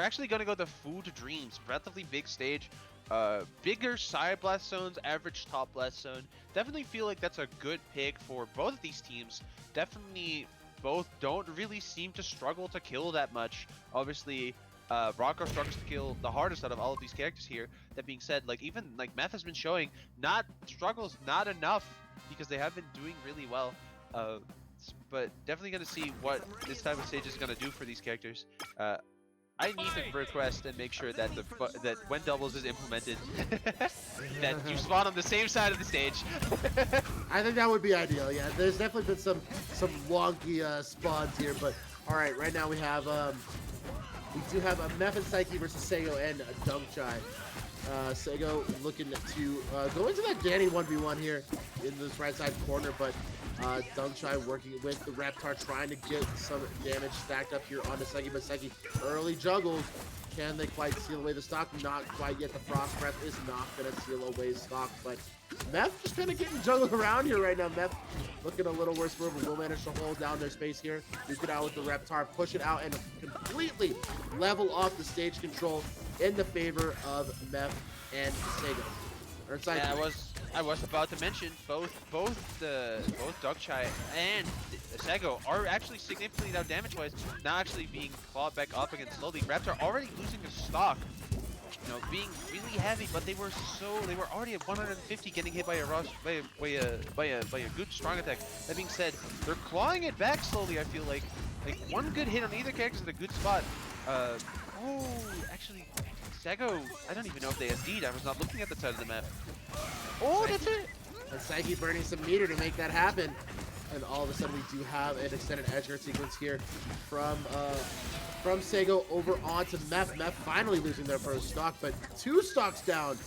actually going to go the Food Dreams, relatively big stage. Bigger side blast zones, average top blast zone. Definitely feel like that's a good pick for both of these teams. Definitely both don't really seem to struggle to kill that much. Obviously, Rocco struggles to kill the hardest out of all of these characters here. That being said, like even like Meth has been showing struggles not enough because they have been doing really well. But definitely gonna see what this type of stage is gonna do for these characters. I need to request and make sure that that when doubles is implemented, that you spawn on the same side of the stage. I think that would be ideal. Yeah, there's definitely been some wonky spawns here, but all right, right now we do have a mef96 versus Seggo and a DunkChai. Seggo looking to go into that Danny 1v1 here in this right side corner, but DunkChai working with the Reptar, trying to get some damage stacked up here on the Saiki, but Saiki early juggles. Can they quite seal away the stock? Not quite yet. The Frost Breath is not going to seal away stock, but Mef just kind of getting juggled around here right now. Mef looking a little worse for him, but will manage to hold down their space here. Duke it out with the Reptar, push it out, and completely level off the stage control in the favor of Mef and Seggo. Yeah, I was about to mention both DunkChai and Seggo are actually significantly now damage-wise, now actually being clawed back up again slowly. Raptor already losing the stock, you know, being really heavy, but they were already at 150, getting hit by a good strong attack. That being said, they're clawing it back slowly. I feel like one good hit on either character is in a good spot. Oh, actually, Seggo, I don't even know if they SD'd. I was not looking at the side of the map. Oh, that's it! And Saiki burning some meter to make that happen. And all of a sudden we do have an extended edgeguard sequence here from Seggo over onto Mef. Mef finally losing their first stock, but 2 stocks down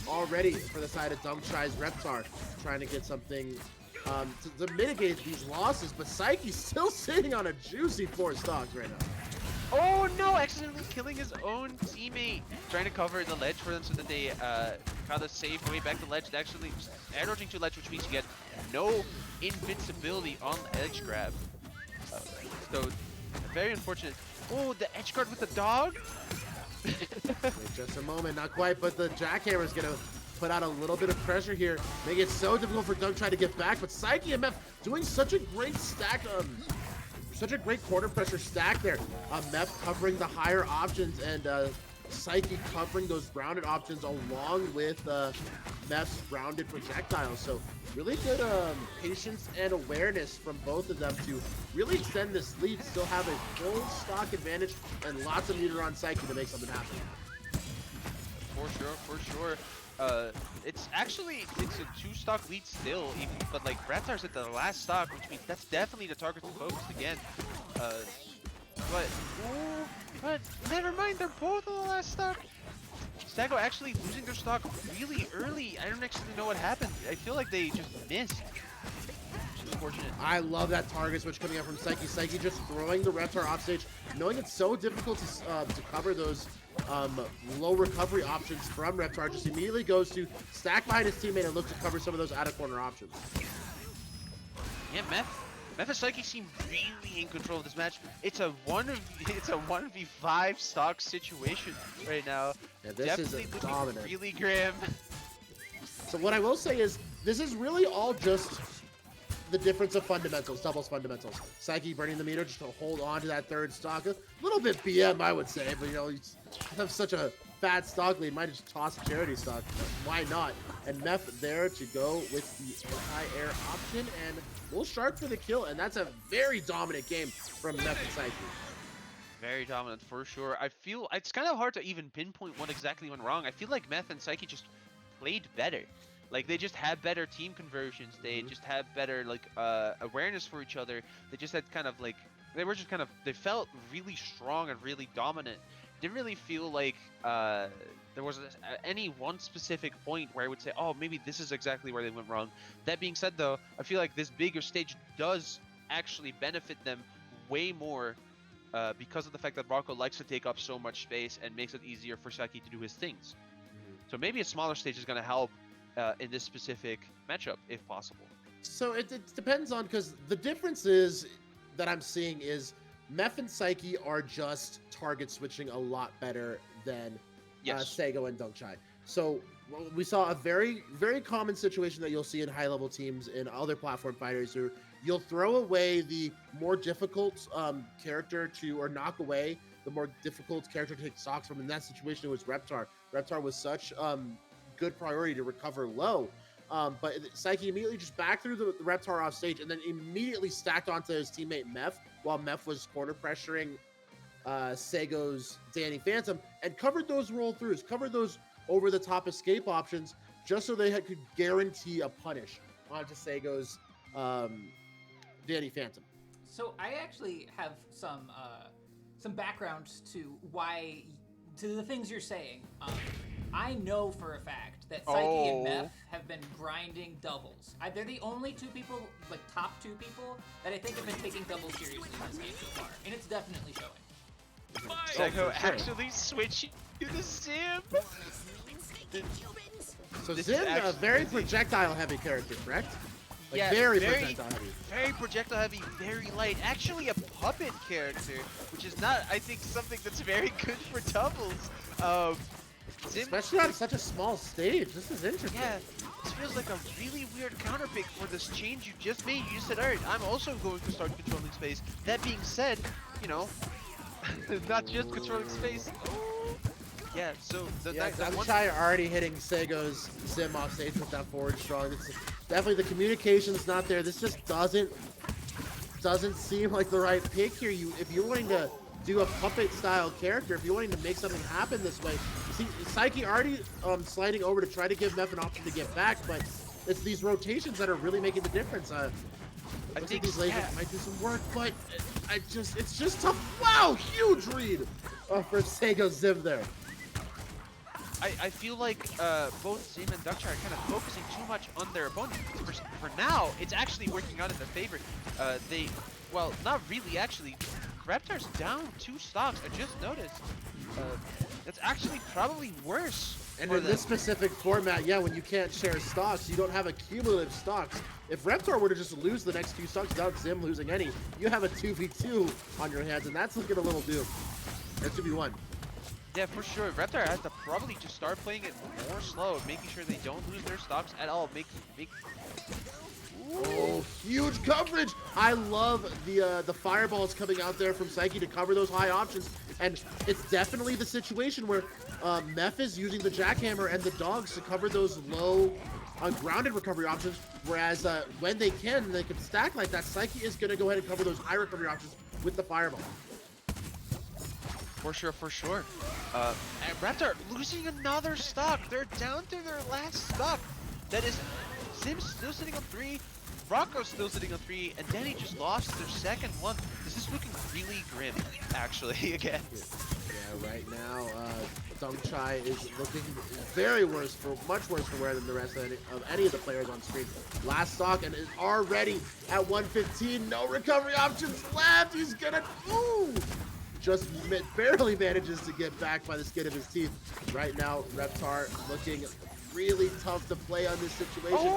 already for the side of DunkChai's Reptar, trying to get something to mitigate these losses, but Saiki's still sitting on a juicy 4 stocks right now. Oh no, accidentally killing his own teammate. Trying to cover the ledge for them so that they kind of save way back the ledge. They actually air dodging to ledge, which means you get no invincibility on the edge grab. So very unfortunate. Oh, the edge guard with the dog. Wait just a moment, not quite, but the jackhammer is gonna put out a little bit of pressure here, make it so difficult for DunkChai to get back. But Saiki and Mef doing such a great stack such a great corner pressure stack there. Mef covering the higher options and Saiki covering those grounded options along with Mef's grounded projectiles. So really good patience and awareness from both of them to really extend this lead, still have a full stock advantage and lots of meter on Saiki to make something happen. For sure. It's a 2-stock lead still, even, but like Reptar's at the last stock, which means that's definitely the target to focus again. But never mind, they're both on the last stock. Seggo actually losing their stock really early. I don't actually know what happened. I feel like they just missed. Which is unfortunate. I love that target switch coming out from Saiki. Saiki just throwing the Reptar offstage, knowing it's so difficult to cover those low recovery options from Reptar, just immediately goes to stack behind his teammate and look to cover some of those out of corner options. Yeah, Mef and Saiki seem really in control of this match. It's a 1v5 stock situation right now. Yeah, this Definitely is looking dominant. really grim. So what I will say is, this is really all just the difference of fundamentals, doubles fundamentals. Saiki burning the meter just to hold on to that 3rd stock. A little bit BM, I would say, but you know, you have such a fat stock lead, might just toss a charity stock. Why not? And Mef there to go with the anti-air option, and Bull Shark for the kill, and that's a very dominant game from Mef and Saiki. Very dominant for sure. I feel it's kind of hard to even pinpoint what exactly went wrong. I feel like Meth and Saiki just played better. Like they just had better team conversions. They just had better like awareness for each other. They just had kind of like they felt really strong and really dominant. Didn't really feel like there was any one specific point where I would say, oh, maybe this is exactly where they went wrong. That being said, though, I feel like this bigger stage does actually benefit them way more because of the fact that Rocco likes to take up so much space and makes it easier for Saiki to do his things. So maybe a smaller stage is going to help in this specific matchup, if possible. So it depends on, because the difference is that I'm seeing is Mef and Saiki are just target switching a lot better than Seggo and DunkChai. So we saw a very, very common situation that you'll see in high-level teams in other platform fighters, where you'll throw away the more difficult character to, or knock away the more difficult character to take stocks from. In that situation, it was Reptar. Reptar was such good priority to recover low. But Saiki immediately just backed through the Reptar off stage and then immediately stacked onto his teammate Mef while Mef was corner pressuring Seggo's Danny Phantom, and covered those roll-throughs, covered those over-the-top escape options just so they could guarantee a punish onto Seggo's Danny Phantom. So I actually have some background to the things you're saying. I know for a fact that Saiki and Mef have been grinding doubles. They're the only two people, like top two people, that I think have been taking doubles seriously in this game so far, and it's definitely showing. Seggo actually switching to the Zim. So Zim, a very projectile-heavy character, correct? Like, yeah, very projectile heavy. Very projectile heavy, very light. Actually a puppet character, which is not, I think, something that's very good for doubles. Zim, especially on such a small stage. This is interesting. Yeah, this feels like a really weird counterpick for this change you just made. You just said, alright, I'm also going to start controlling space. That being said, you know, not just controlling space. Yeah, so DunkChai already hitting Seggo's Zim off stage with that forward strong. It's definitely the communication's not there. This just doesn't seem like the right pick here. If you're wanting to do a puppet style character, if you're wanting to make something happen this way, see Saiki already sliding over to try to give Mef an option to get back, but it's these rotations that are really making the difference. I think these lasers might do some work, but it's just tough. Wow, huge read for Seggo Zim there. I feel like both Zim and DunkChai are kind of focusing too much on their opponent. For now, it's actually working out in their favor. Well, not really, actually. Reptar's down 2 stocks, I just noticed. That's actually probably worse. And in this specific format, yeah, when you can't share stocks, you don't have a cumulative stocks. If Reptar were to just lose the next 2 stocks without Zim losing any, you have a 2v2 on your hands, and that's looking a little doomed. Or 2v1. Yeah, for sure. Reptar has to probably just start playing it more slow, making sure they don't lose their stocks at all. Oh, huge coverage! I love the fireballs coming out there from Saiki to cover those high options, and it's definitely the situation where Mef is using the jackhammer and the dogs to cover those low grounded recovery options, whereas when they can stack like that, Saiki is going to go ahead and cover those high recovery options with the fireball. For sure, for sure. And Reptar losing another stock. They're down to their last stock. That is, Zim's still sitting on 3, Rocco's still sitting on 3, and Danny just lost their second one. This is looking really grim, actually, again. Yeah, right now, DunkChai is looking much worse for wear than the rest of any of the players on screen. Last stock, and is already at 115. No recovery options left. He's gonna, just barely manages to get back by the skin of his teeth. Right now, Reptar looking really tough to play on this situation.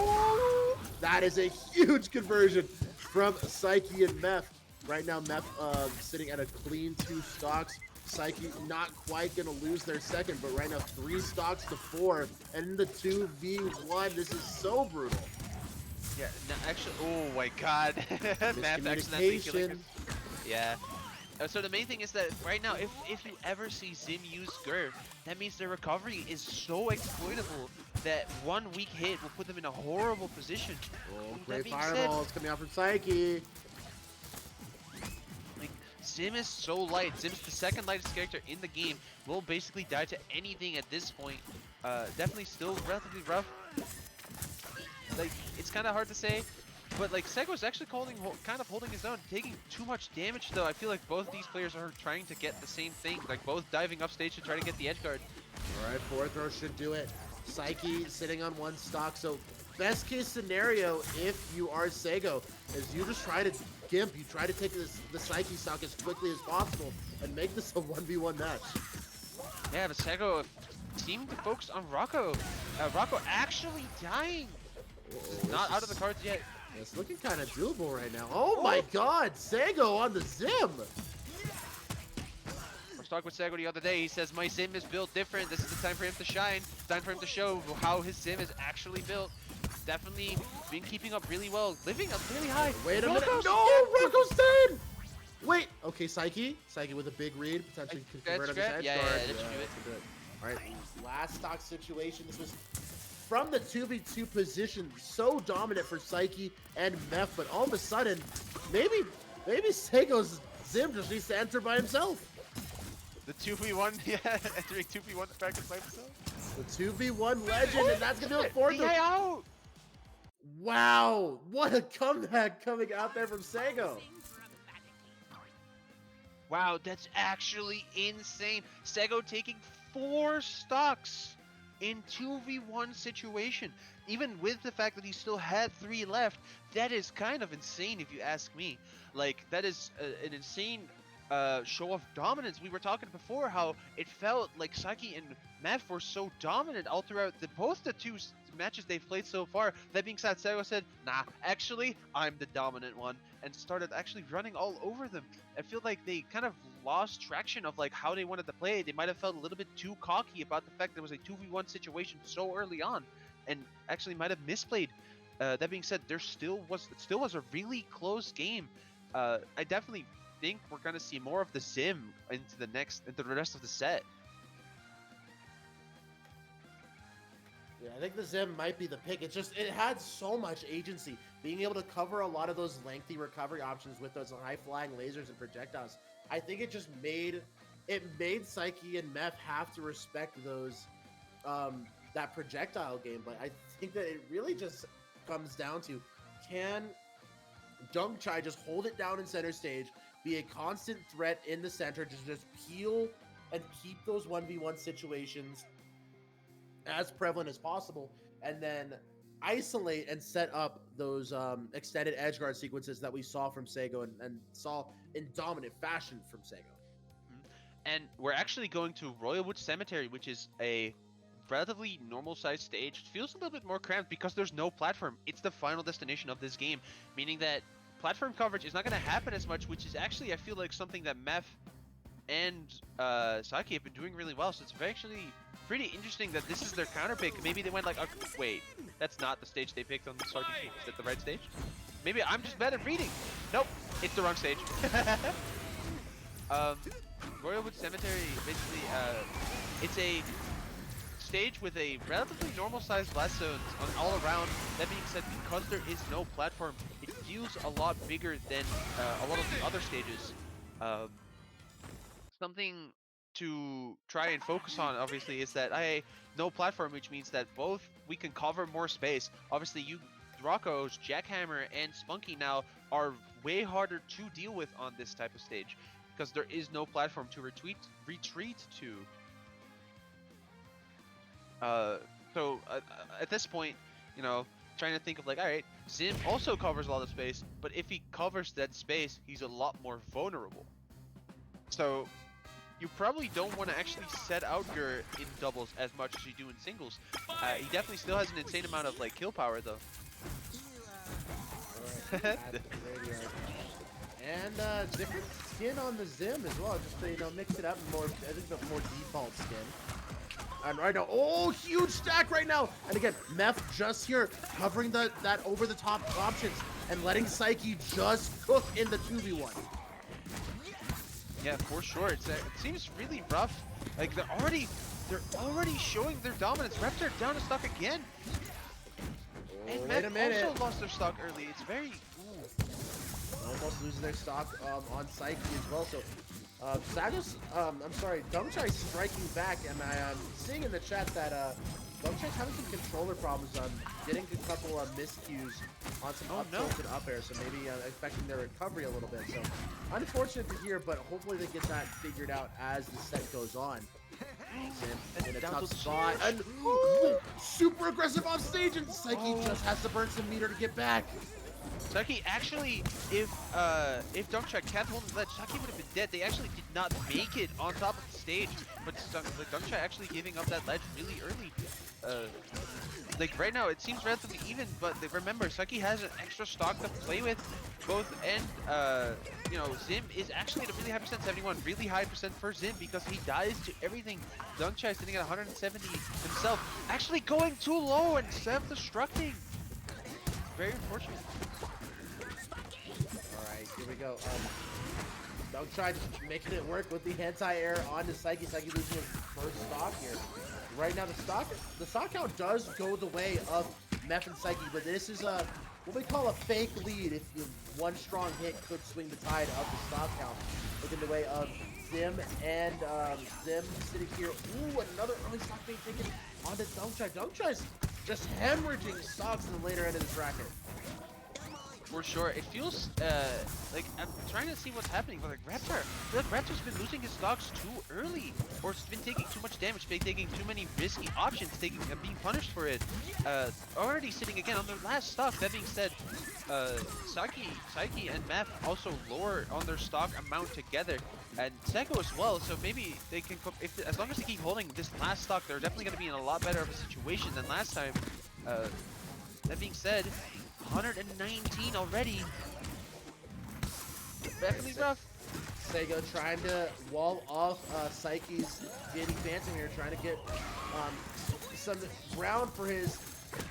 That is a huge conversion from Saiki and Mef. Right now, Mef sitting at a clean 2 stocks. Saiki not quite going to lose their second, but right now 3 stocks to 4. And in the 2v1, this is so brutal. Yeah, no, actually, oh my god. Mef accidentally killing. Yeah. So the main thing is that right now, if you ever see Zim use Gur, that means their recovery is so exploitable that 1 weak hit will put them in a horrible position. Oh, great fireballs coming out from Saiki. Like, Zim is so light. Zim's the second lightest character in the game. Will basically die to anything at this point. Definitely still relatively rough. Like, it's kind of hard to say. But like Seggo's actually kind of holding his own, taking too much damage though. I feel like both these players are trying to get the same thing, like both diving up stage to try to get the edge guard. All right, 4th throw should do it. Saiki sitting on 1 stock, so best case scenario if you are Seggo is you just try to gimp, you try to take the Saiki stock as quickly as possible and make this a 1v1 match. Yeah, but Seggo seemed to focus on Rocco. Rocco actually dying. Not out of the cards yet. It's looking kind of doable right now. Oh my god, Seggo on the Zim! talked with Seggo the other day. He says, my sim is built different. This is the time for him to shine. It's time for him to show how his sim is actually built. Definitely been keeping up really well. Living up really high. Wait a minute. Rocco's No, dead. Rocco's dead. Wait. Okay, Saiki. Saiki with a big read. Potentially can convert on his edge Yeah, guard. that should do it. That's good. All right, last stock situation. This was from the 2v2 position. So dominant for Saiki and mef, but all of a sudden, maybe Seggo's Zim just needs to enter by himself. The 2v1, yeah, entering 2v1 practice by himself. The 2v1 legend, and that's gonna do it for them. DI out. Wow, what a comeback coming out there from Seggo. Wow, that's actually insane. Seggo taking 4 stocks in 2v1 situation. Even with the fact that he still had 3 left, that is kind of insane if you ask me. Like, that is an insane show of dominance. We were talking before how it felt like Saiki and mef were so dominant all throughout both the 2 matches they've played so far. That being said, Seggo said, nah, actually, I'm the dominant one, and started actually running all over them. I feel like they kind of lost traction of like how they wanted to play. They might have felt a little bit too cocky about the fact there was a 2v1 situation so early on, and actually might have misplayed. That being said, it still was a really close game. I definitely think we're gonna see more of the Zim into the rest of the set. Yeah, I think the Zim might be the pick. It had so much agency. Being able to cover a lot of those lengthy recovery options with those high-flying lasers and projectiles. I think it just made Saiki and mef have to respect those that projectile game. But I think that it really just comes down to, can DunkChai just hold it down in center stage, be a constant threat in the center, just peel and keep those 1v1 situations as prevalent as possible, and then isolate and set up those extended edge guard sequences that we saw from Seggo and saw in dominant fashion from Seggo. And we're actually going to Royalwood Cemetery, which is a relatively normal sized stage. It feels a little bit more cramped because there's no platform. It's the final destination of this game, meaning that platform coverage is not going to happen as much, which is actually, I feel like, something that mef and Saiki have been doing really well. So it's actually pretty interesting that this is their counter pick. Maybe they went like, wait, that's not the stage they picked on the starting team. Is that the right stage? Maybe I'm just bad at reading. Nope, it's the wrong stage. Royalwood Cemetery, basically, it's a stage with a relatively normal sized blast zones on all around. That being said, because there is no platform, it feels a lot bigger than a lot of the other stages. Something to try and focus on, obviously, is that no platform, which means that both we can cover more space. Obviously, you Rocco's, Jackhammer, and Spunky now are way harder to deal with on this type of stage because there is no platform to retreat to. So at this point, you know, trying to think of like, all right, Zim also covers a lot of space, but if he covers that space, he's a lot more vulnerable. So you probably don't want to actually set out your in doubles as much as you do in singles. He definitely still has an insane amount of like kill power though. Alright, and different skin on the Zim as well, just to, you know, mix it up more. I think the more default skin. And right now, oh, huge stack right now. And again, mef just here covering that over the top options and letting Saiki just cook in the 2v1. Yeah, for sure. It seems really rough. Like they're already showing their dominance. Reps are down to stock again. Oh, And wait a minute. also lost their stock early. It's very Almost losing their stock on Saiki as well. So DunkChai striking back, and I'm seeing in the chat that DunkChai's having some controller problems, getting a couple of miscues on some up-tilted up air, so maybe affecting their recovery a little bit. So unfortunate to hear, but hopefully they get that figured out as the set goes on. In a tough spot, and super aggressive off stage, and Saiki just has to burn some meter to get back. Saiki actually, if DunkChai kept holding the ledge, Saiki would have been dead. They actually did not make it on top of the stage, but DunkChai actually giving up that ledge really early. Like right now, it seems relatively even, but remember, Saiki has an extra stock to play with. Both and you know, Zim is actually at a really high percent, 71, really high percent for Zim because he dies to everything. DunkChai sitting at 170 himself, actually going too low and self-destructing. Very unfortunate. Alright, here we go. DunkChai just making it work with the anti-air onto Saiki. Saiki losing his first stock here. Right now, the stock count does go the way of Mef and Saiki, but this is what we call a fake lead. If one strong hit could swing the tide of the stock count. Looking the way of Zim and Zim sitting here. Ooh, another early stock being taken onto DunkChai. DunkChai's just hemorrhaging stocks in the later end of this bracket. For sure, it feels like I'm trying to see what's happening, but like Raptor, I feel like Raptor's been losing his stocks too early, or it's been taking too much damage, been taking too many risky options, being punished for it. Already sitting again on their last stock. That being said, Saiki and Mef also lower on their stock amount together, and Seggo as well. So maybe they can, as long as they keep holding this last stock, they're definitely going to be in a lot better of a situation than last time. That being said, 119 already. Definitely rough. Seggo trying to wall off Saiki's Danny Phantom here, trying to get some ground for his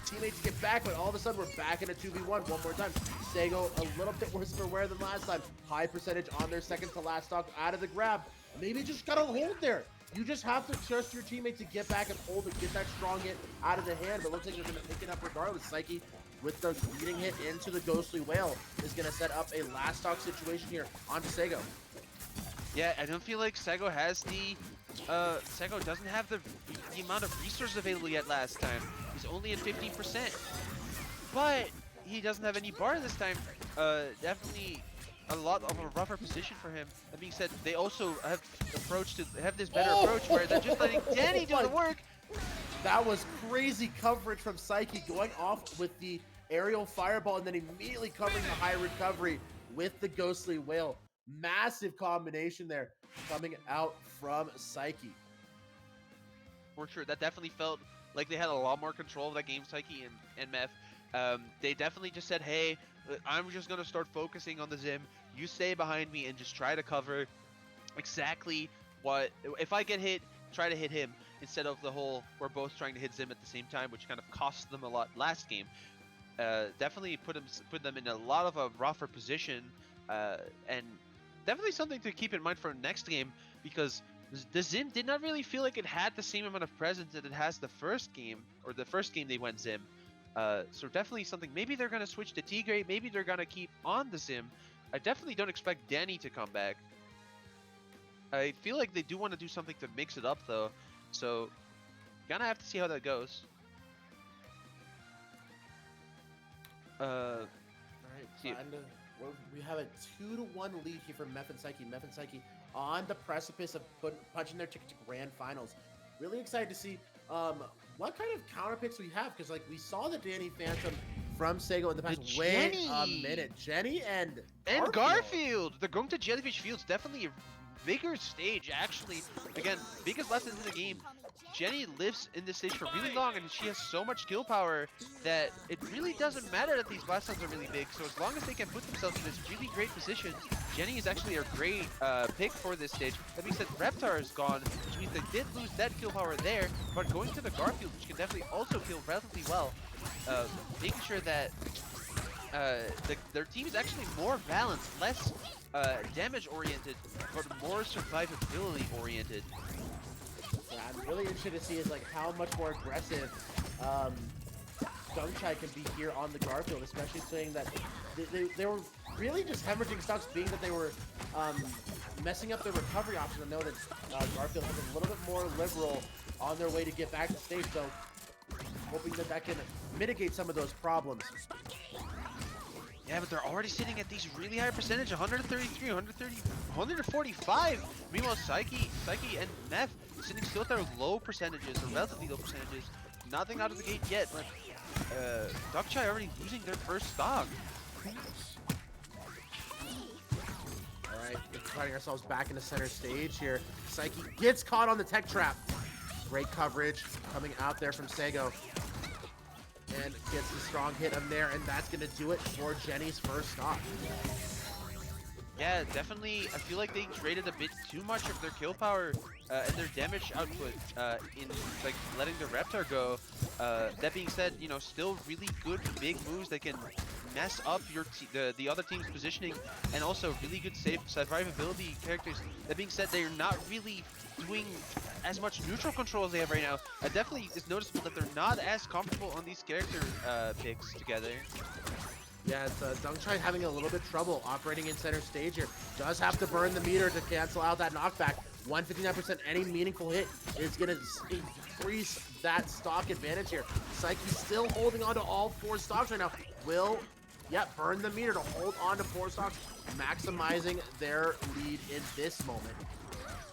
teammates to get back, but all of a sudden we're back in a 2v1 one more time. Seggo a little bit worse for wear than last time. High percentage on their second to last stock out of the grab. Maybe just gotta hold there. You just have to trust your teammate to get back and hold it, get that strong hit out of the hand, but looks like they're gonna pick it up regardless. Saiki with the leading hit into the Ghostly Whale is gonna set up a last stock situation here onto Seggo. Yeah, I don't feel like Seggo has the Seggo doesn't have the amount of resources available yet last time. He's only at 15%. But he doesn't have any bar this time. Definitely a lot of a rougher position for him. That being said, they also have this better approach where they're just letting Danny do the work. That was crazy coverage from Saiki, going off with the aerial fireball and then immediately covering the high recovery with the Ghostly Whale. Massive combination there coming out from Saiki. For sure, that definitely felt like they had a lot more control of that game, Saiki and Mef. They definitely just said, hey, I'm just going to start focusing on the Zim. You stay behind me and just try to cover exactly what... If I get hit, try to hit him instead of the whole we're both trying to hit Zim at the same time, which kind of cost them a lot last game. Definitely put them in a lot of a rougher position, and definitely something to keep in mind for next game, because the Zim did not really feel like it had the same amount of presence that it has the first game, or the first game they went Zim. So definitely something, maybe they're going to switch to Tigre, maybe they're going to keep on the Zim. I definitely don't expect Danny to come back. I feel like they do want to do something to mix it up though, so gonna have to see how that goes. Alright, we have a 2-1 lead here for Mef and Saiki. Mef and Saiki on the precipice of punching their ticket to grand finals. Really excited to see what kind of counter picks we have, because like we saw the Danny Phantom from Seggo in the past. Wait a minute, Jenny and Garfield. They're going to Jellyfish Fields. Definitely a bigger stage, actually. Again, biggest lessons in the game. Jenny lives in this stage for really long, and she has so much skill power that it really doesn't matter that these blast zones are really big. So as long as they can put themselves in this really great position, Jenny is actually a great pick for this stage. That being said, Reptar is gone, which means they did lose that kill power there, but going to the Garfield, which can definitely also kill relatively well, making sure that their team is actually more balanced, less damage oriented, but more survivability oriented. Yeah, I'm really interested to see is like how much more aggressive DunkChai can be here on the Garfield, especially saying that they were really just hemorrhaging stocks, being that they were messing up their recovery options. I know that Garfield has a little bit more liberal on their way to get back to stage, so hoping that that can mitigate some of those problems. Yeah, but they're already sitting at these really high percentage, 133, 130, 145. Meanwhile, Saiki and Mef sitting still at their low percentages, or relatively low percentages. Nothing out of the gate yet, but DunkChai already losing their first stock. Alright, finding ourselves back into center stage here. Saiki gets caught on the tech trap. Great coverage coming out there from Seggo. And gets a strong hit on there, and that's going to do it for Jenny's first stock. Yeah, definitely. I feel like they traded a bit too much of their kill power and their damage output in like letting the Reptar go. That being said, you know, still really good big moves that can mess up your the other team's positioning, and also really good survivability characters. That being said, they're not really doing as much neutral control as they have right now. Definitely it's noticeable that they're not as comfortable on these character picks together. Yeah, it's DunkChai having a little bit trouble operating in center stage here. Does have to burn the meter to cancel out that knockback. 159%, any meaningful hit is going to increase that stock advantage here. Saiki still holding on to all 4 stocks right now. Will, burn the meter to hold on to 4 stocks, maximizing their lead in this moment.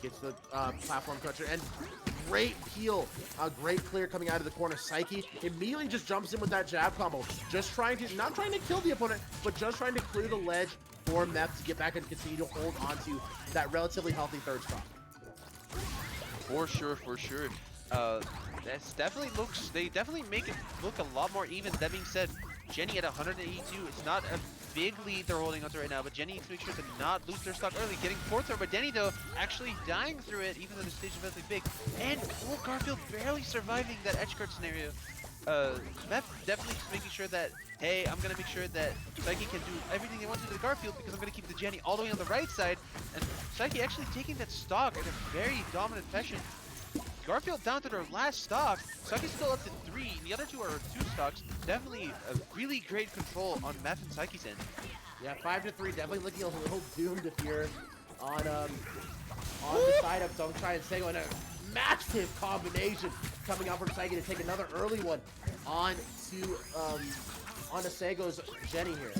Gets the platform toucher, and great peel, a great clear coming out of the corner. Saiki immediately just jumps in with that jab combo, just trying to, not trying to kill the opponent, but just trying to clear the ledge for Mef to get back and continue to hold on to that relatively healthy third stock. For sure, for sure. That's definitely looks, they definitely make it look a lot more even. That being said, Jenny at 182, it's not a big lead they're holding onto right now, but Jenny needs to make sure to not lose their stock early. Getting fourth there, but Denny though actually dying through it, even though the stage is relatively big. And Garfield barely surviving that edge guard scenario. Mef definitely just making sure that, hey, I'm gonna make sure that Saiki can do everything they want to do to Garfield, because I'm gonna keep the Jenny all the way on the right side. And Saiki actually taking that stock in a very dominant fashion. Garfield down to their last stock. Saiki's still up to 3, and the other 2 are 2 stocks. Definitely a really great control on Mef and Saiki's end. Yeah, 5-3, definitely looking a little doomed if you're on the side of DunkChai and Seggo, and a massive combination coming out from Saiki to take another early one onto Seggo's Jenny here.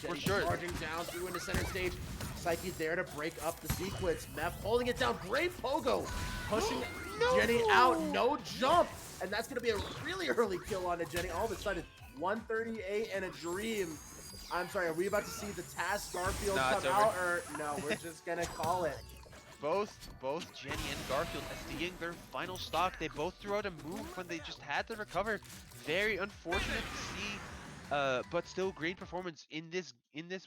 Jenny For sure. charging down through into center stage. Saiki there to break up the sequence. Mef holding it down. Great pogo. Pushing Jenny out. No jump. And that's going to be a really early kill on Jenny. All of a sudden, 138 and a dream. I'm sorry, are we about to see the Task Garfield come out? Or no, we're just going to call it. Both Jenny and Garfield SDing their final stock. They both threw out a move when they just had to recover. Very unfortunate to see, but still great performance in this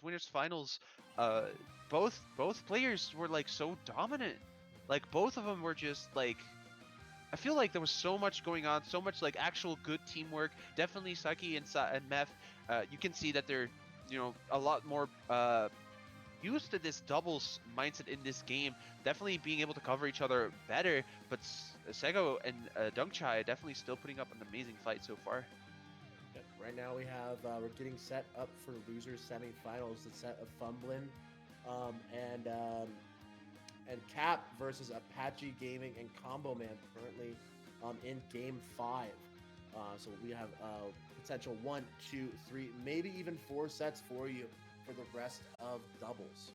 winners finals. Both players were like so dominant. Like both of them were just like, I feel like there was so much going on, so much like actual good teamwork. Definitely Saiki and Mef, you can see that they're, you know, a lot more used to this doubles mindset in this game. Definitely being able to cover each other better, but Seggo and DunkChai definitely still putting up an amazing fight so far. Right now we have, we're getting set up for losers semifinals. The set of Fumblin and Cap versus Apache Gaming and Combo Man currently in game 5. So we have potential 1, 2, 3, maybe even 4 sets for you for the rest of doubles.